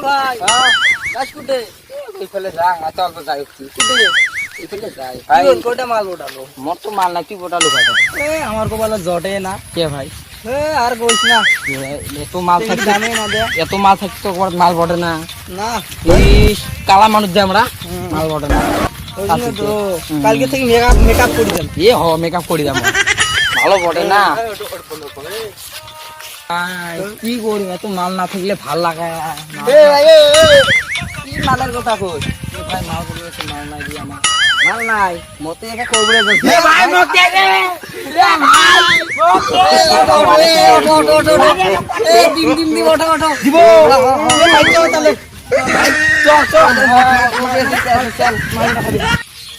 ভাই হ্যাঁ কাজ কুটে এই ফেলে যা আচ্ছা অল্প যাই একটু কুটে এই ফেলে যাই কি ভাই বল কোটা মাল ওঠালো মোর তো মাল না কি ওটালো ভাই আমার কপালে জটে না কে ভাই আর কইস না এত মাল থাকতে দামে না দে এত মাল থাকতে তো মাল বটে না না এই কালা মানুষ যে আমরা মাল বটে না ওই জন্য তো কালকে থেকে মেকআপ করে দেন এ হ মেকআপ করি দাম ভালো বটে না কি করি এত মাল না থাকলে ভাল লাগে কি মালের কথা কই ভাই মাল করে মাল নাই দি আমার মাল নাই মতে একা কবরে যাচ্ছে ভাই মোক দে দে ডিম ওঠো দিব ভাই চল তাহলে চল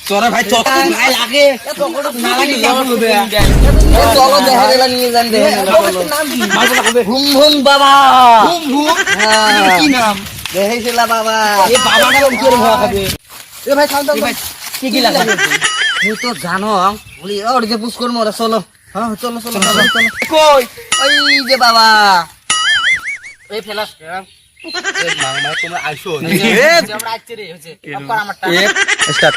তোরা ভাই চল ভাই লাগে না লাগে যাবো চলো দেখা গেল নিয়ে যান দে ঘুম ঘুম বাবা ঘুম ঘুম কি নাম দেখাইছিলা বাবা এ বাবাটা কি করে ভয় খাবে এ ভাই খান দাও ভাই কি কি লাগে তুই তো জানো বলি ওর যে পুশ করবো ওরা চলো হ্যাঁ চলো চলো চলো কই ওই যে বাবা এই ফেলাস এ মামা তোমরা আইছো এ আমরা আইছে রে হইছে অপর আমারটা স্টার্ট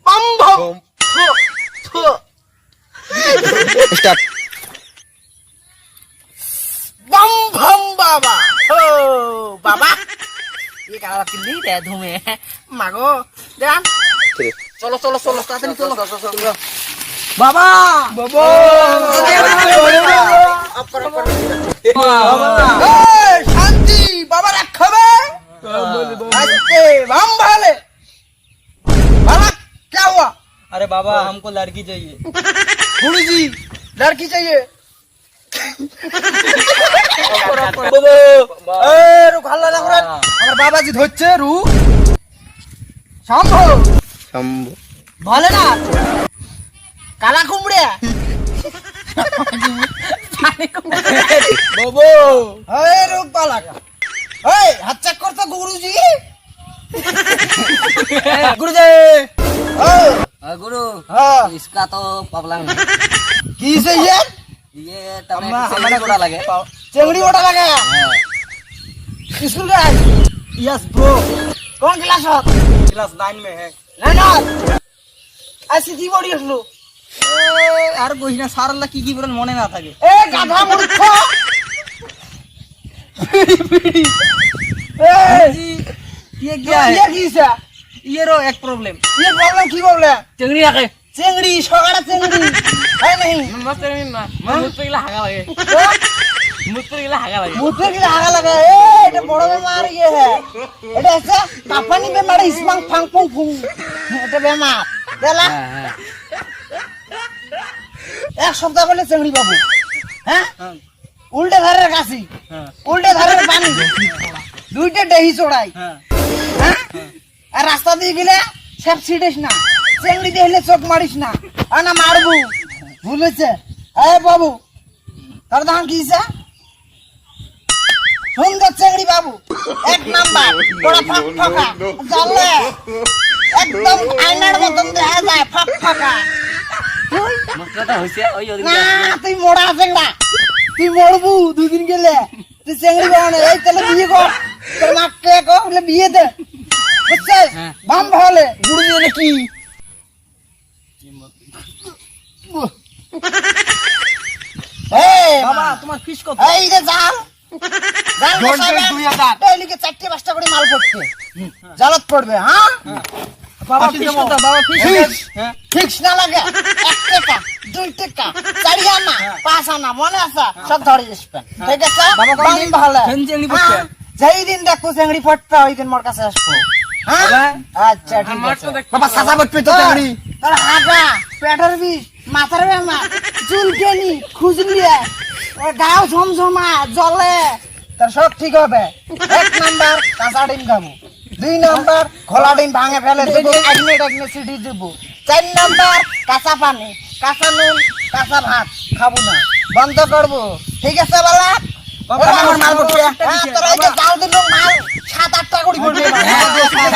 সম্ভব স্টার্ট बम भम बाबा हो बाबा ये काला किल्ली दे धुमे मागो जान चलो चलो चलो तातनी चलो बाबा बाबा अपर अपर ए शांति बाबा रखबे आस्ते बम भाले बाबा क्या हुआ अरे बाबा हमको लड़की चाहिए गुरु जी लड़की चाहिए আমার বাবাজি ধরছে রু সম্ভব বলে না কালা কুমড়ে বাবু এই রূপ পালাকা এই হাত চেক করতো গুরুজি गुरुजी गुरु हाँ इसका तो प्रॉब्लम है की चाहिए ये हमारा गोड़ा लगे चेंगड़ी गोड़ा लगे स्कूल गए यस ब्रो कौन क्लास हो क्लास 9 में है ना ऐसी की बड़ी हसलो আর কইস না সারাল্লা কি কি বলেন মনে না থাকে ए गाधा मूर्ख ए ये क्या है ये की से ये रो एक प्रॉब्लम ये प्रॉब्लम की प्रॉब्लम চেংড়ি রাখে चेंगड़ी सगाड़ा चेंगड़ी है नहीं মস্ত না মুত্র গিলা হাগা লাগে মুত্র গিলা হাগা লাগে मुझे की आगा लगा ए এটা বড় বেমার ये है এটা আছে কাপানি বেমার ইসমাং ফাং ফুং ফুং এটা বেমার দেলা হ্যাঁ এক সপ্তাহ বলে চেংড়ি বাবু হ্যাঁ উল্টে ধারের কাশি হ্যাঁ উল্টে ধারের পানি দুইটা দেহি চড়াই হ্যাঁ হ্যাঁ আর রাস্তা দিয়ে গেলে সব ছিটিস না চেংড়ি দেখলে চোখ মারিস না আর না মারবু ভুলেছে এ বাবু তার দাম কি সুন্দর চেংড়ি বাবু এক নাম্বার বড় ফাঁক ফাঁকা জানলে একদম আয়নার মতন দেখা যায় ফাঁক ফাঁকা মশলাটা হইছে ওই না তুই মোড়া চেংড়া তুই মরবু দুদিন গেলে তুই চেংড়ি বানানো এই তাহলে বিয়ে কর তোর মাকে কর বলে বিয়ে দে বুঝছে হ্যাঁ। বাম ভালে গুড়ি দিয়ে কি বাবা তোমার ফিস কত এই যে জাল জাল বসাবে 2000 ডেইলিকে 4-5টা করে মাল পড়ছে জালত পড়বে হ্যাঁ বাবা ফিস কত বাবা ফিস হ্যাঁ ফিক্স না লাগে 1 টাকা 2 টাকা 4 আনা 5 আনা মনে আছে সব ধরে আসবে ঠিক আছে বাবা বাম ভালো চেংড়ি পড়ছে যেই দিন দেখো চেংড়ি পড়তা ওই দিন মোর কাছে আসবো হ্যাঁ আচ্ছা ঠিক আছে বাবা সাদা পড়বে তো চেংড়ি তোর হাগা পেটের বিষ মাথার বেমা চুলকেনি খুজলিয়ে গাও ঝমঝমা জলে তার সব ঠিক হবে 1 নাম্বার কাঁচা ডিম খাবো 2 নাম্বার খোলা ডিম ভাঙে ফেলে দেবো একনে সিটি দেবো 4 নাম্বার কাঁচা পানি কাঁচা নুন কাঁচা ভাত খাবো না বন্ধ করবো ঠিক আছে বালা আমার মাল পড়ছে হ্যাঁ তোর এই যে জাল দিল মাল 7-8টা করে পড়বে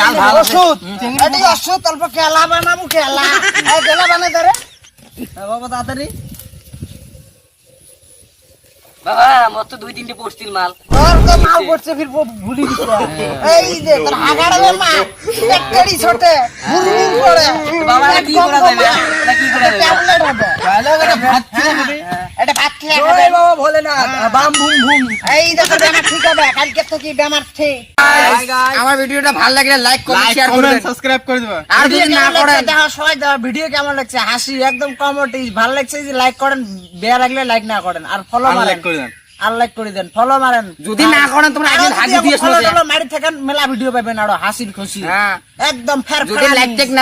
জাল ভালো ওষুধ এটি ওষুধ অল্প কেলা বানাবো কেলা এই কেলা বানাই ধরে বাবা তাড়াতাড়ি বাবা মোর তো 2-3টে পড়ছিল মাল তোর তো মাল করছে ফির ভুলি দিছে এই যে তোর হাগাড়ে মা একটাই ছোটে মুরমুর করে বাবা এটা কি করা যায় না এটা কি করা যায় ট্যাবলেট হবে এটা ভাত খেয়ে হবে এটা ভাত খেয়ে খাবে বাবা ভোলেনাথ বাম বুম বুম এই দেখো বেমার ঠিক হবে কালকে তো কি বেমার ঠিক আমার ভিডিওটা ভালো লাগলে লাইক করবেন শেয়ার করবেন সাবস্ক্রাইব করে দিবেন আর যদি না করেন দেখো সবাই দেখো ভিডিও কেমন লাগছে হাসি একদম কমেন্ট ভালো লাগছে যে লাইক করেন বেয়া লাগলে লাইক না করেন আর ফলো মারেন আর লাইক করে দেন ফলো মারেন যদি না করেন তোমরা আগে হাজি দিয়ে ফলো মারি থাকেন মেলা ভিডিও পাবেন আরো হাসির খুশি হ্যাঁ একদম ফের যদি লাইক টেক না